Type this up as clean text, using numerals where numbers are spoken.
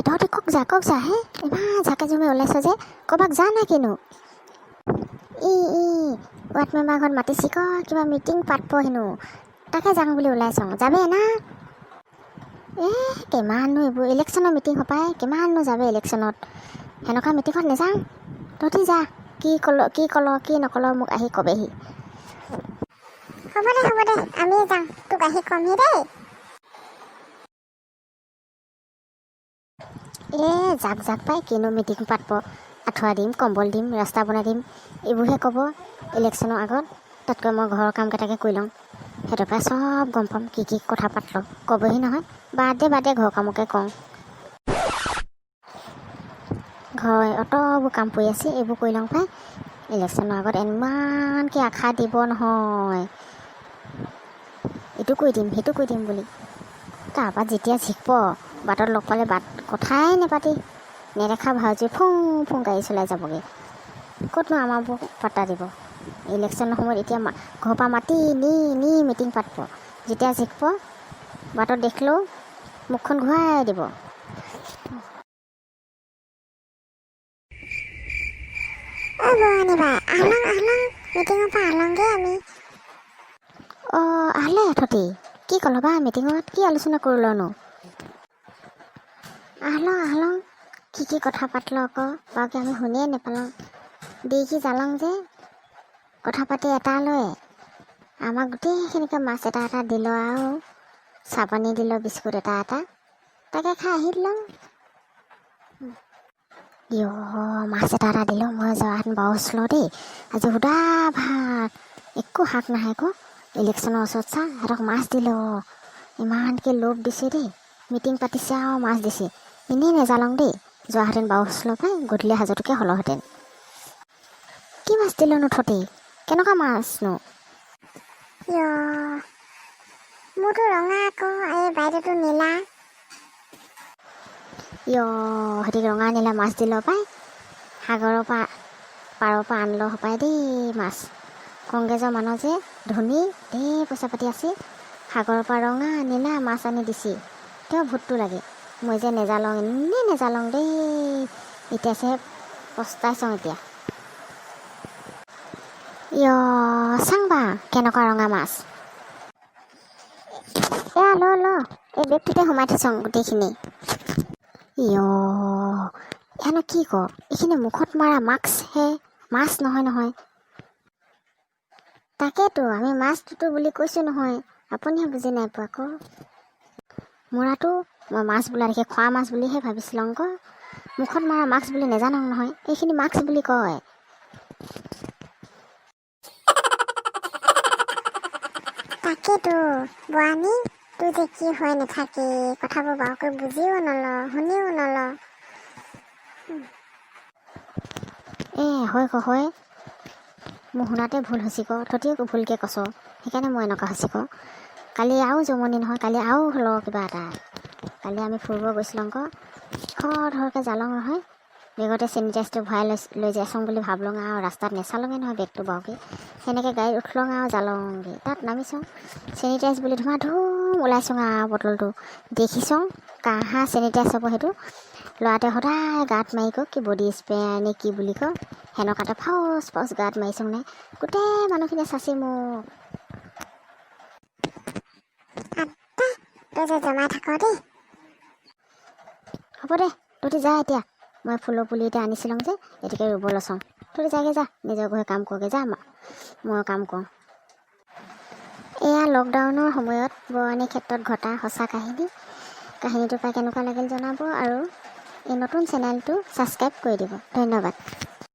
তহঁতে কক যা হে ইমান জাকে জমে ওলাইছ যে ক'ৰবাক যা না কিনো ৱাৰ্ড মেম্বাৰ ঘৰত মাতিছি কিবা মিটিং পাতব হেনো তাকে যাওঁ বুলি ওলাইছোঁ যাবে না কিমাননো এইবোৰ ইলেকশ্যনৰ মিটিং হপায় কিমাননো যাবে ইলেকশ্যনত সেনেকুৱা মিটিঙত নাযাওঁ তহঁতি যা কি নকল মোক আহি কবেহি হ'ব দে আমি যাওঁ তোক আহি কমহি দেই যাক পাই কিনো মিটিং পাতব আঁঠুৱা দিম কম্বল দিম ৰাস্তা বনাই দিম এইবোৰহে ক'ব ইলেকশ্যনৰ আগত তাতকৈ মই ঘৰৰ কামকেইটাকে কৰি লওঁ সেইটোৰ পৰাই চব গম পাম কি কথা পাতল ক'বহি নহয় বাদ দে ঘৰৰ কামকে কওঁ ঘৰৰ অতবোৰ কাম পৰি আছে এইবোৰ কৰি লওঁ পাই ইলেকশ্যনৰ আগত ইমানকৈ আশা দিব নহয় এইটো কৰি দিম সেইটো কৰি দিম বুলি তাৰপৰা যেতিয়া জিকিব বাটত লগ পালে কথাই নেপাতি নেদেখা ভাউজী ফুং গাড়ী চলাই যাবগৈ ক'তনো আমাৰবোৰ পাত্তা দিব ইলেকশ্যনৰ সময়ত এতিয়া ঘৰৰ পৰা মাতি নি মিটিং পাতিব যেতিয়া জিকিব বাটত দেখিলেও মুখখন ঘূৰাই দিব মিটিঙৰ পৰা আহলংগে আমি আহলে এঠতি কি ক'ল বা মিটিঙত কি আলোচনা কৰিলনো আহলং কি কথা পাতল আকৌ বাৰুকে আমি শুনিয়ে নেপালোঁ কি জালং যে কথা পাতি এটা লৈ আমাক গোটেইখিনিকে মাছ এটা দিলোঁ আৰু চাহ পানী দিলোঁ বিস্কুট এটা তাকে খাই আহি দিলোঁ মাছ এটা দিলোঁ মই যোৱাহেঁতেন বাউচলো দেই আজি সুদা ভাত একো শাক নাহে আকৌ ইলেকশ্যনৰ ওচৰত চা সিহঁতক মাছ দিলোঁ ইমানকৈ লোভ দিছে দেই মিটিং পাতিছে আৰু মাছ দিছে এনেই নেজালং দেই যোৱাহেঁতেন বাউচলো পাই গধূলি সাজটোকে হ'লহেঁতেন কি মাছ দিলোঁ নুঠতেই কেনেকুৱা মাছনো মোৰতো ৰঙা আকৌ এই বাইদেউটো নীলা সিহঁতি ৰঙা নীলা মাছ দিলোঁ পাই সাগৰৰ পৰা পাৰৰ পৰা আনিলোঁ হপায় দেই মাছ কংগ্ৰেছৰ মানুহ যে ধনী ঢেৰ পইচা পাতি আছে সাগৰৰ পৰা ৰঙা নীলা মাছ আনি দিছে তেওঁ ভোটটো লাগে মই যে এনেই নেজালং দেই এতিয়াছে পস্তাইছোঁ এতিয়া চাংবা কেনেকুৱা ৰঙা মাছ ল এই বেগটোতে সোমাই থৈছোঁ গোটেইখিনি এনে কি এইখিনি মুখত মৰা মাস্কহে মাছ নহয় তাকেতো আমি মাছটোতো বুলি কৈছোঁ নহয় আপুনিহে বুজি নাই পোৱা আকৌ মৰাটো মই মাছ বোলা দেখি খোৱা মাছ বুলিহে ভাবিছিলোঁ আকৌ মুখত মৰা মাস্ক বুলি নেজানো নহয় এইখিনি মাস্ক বুলি কয় তাকেতো বোৱানী তোৰ যে কি হৈ নাথাকে কথাবোৰ বাৰুকৈ বুজিও নল শুনিও নল হয় মোৰ শুনাতে ভুল হৈছে তহঁতিও ভুলকৈ কৈছ সেইকাৰণে মই এনেকুৱা হৈছে কালি আৰু জমনি নহয় কালি আৰু হ'ল কিবা এটা কালি আমি ফুৰিব গৈছিলোঁ ধৰকৈ জালং নহয় বেগতে চেনিটাইজটো ভৰাই লৈ যাইছোঁ বুলি ভাবলং আৰু ৰাস্তাত নেচালঙে নহয় বেগটো বাৰুকৈ সেনেকৈ গাড়ীত উঠলং আৰু জালংগৈ তাত নামিছোঁ চেনিটাইজ বুলি ধুম ওলাইছোঁ আৰু বটলটো দেখিছোঁ কাহা চেনিটাইজ হ'ব সেইটো ল'ৰাটোৱে সদায় গাঁত মাৰি কি বডি স্প্ৰে নে কি বুলি সেনেকুৱাতে ফাউচ গাঁত মাৰিছোঁ নে গোটেই মানুহখিনিয়ে চাচি মোক তই যে জমাই থাক দেই হ'ব দে তহঁতি যা এতিয়া মই ফুলৰ পুলি এতিয়া আনিছিলোঁ যে এতিয়াকে ৰুব লৈছোঁ তহঁতি যাগে যা নিজৰ ঘৰে কাম কৰগৈ যা মই কাম কৰোঁ এয়া লকডাউনৰ সময়ত বোৱাৰীৰ ক্ষেত্ৰত ঘটা সঁচা কাহিনীটো পাই কেনেকুৱা লাগিল জনাব আৰু এই নতুন চেনেলটো ছাবস্ক্ৰাইব কৰি দিব ধন্যবাদ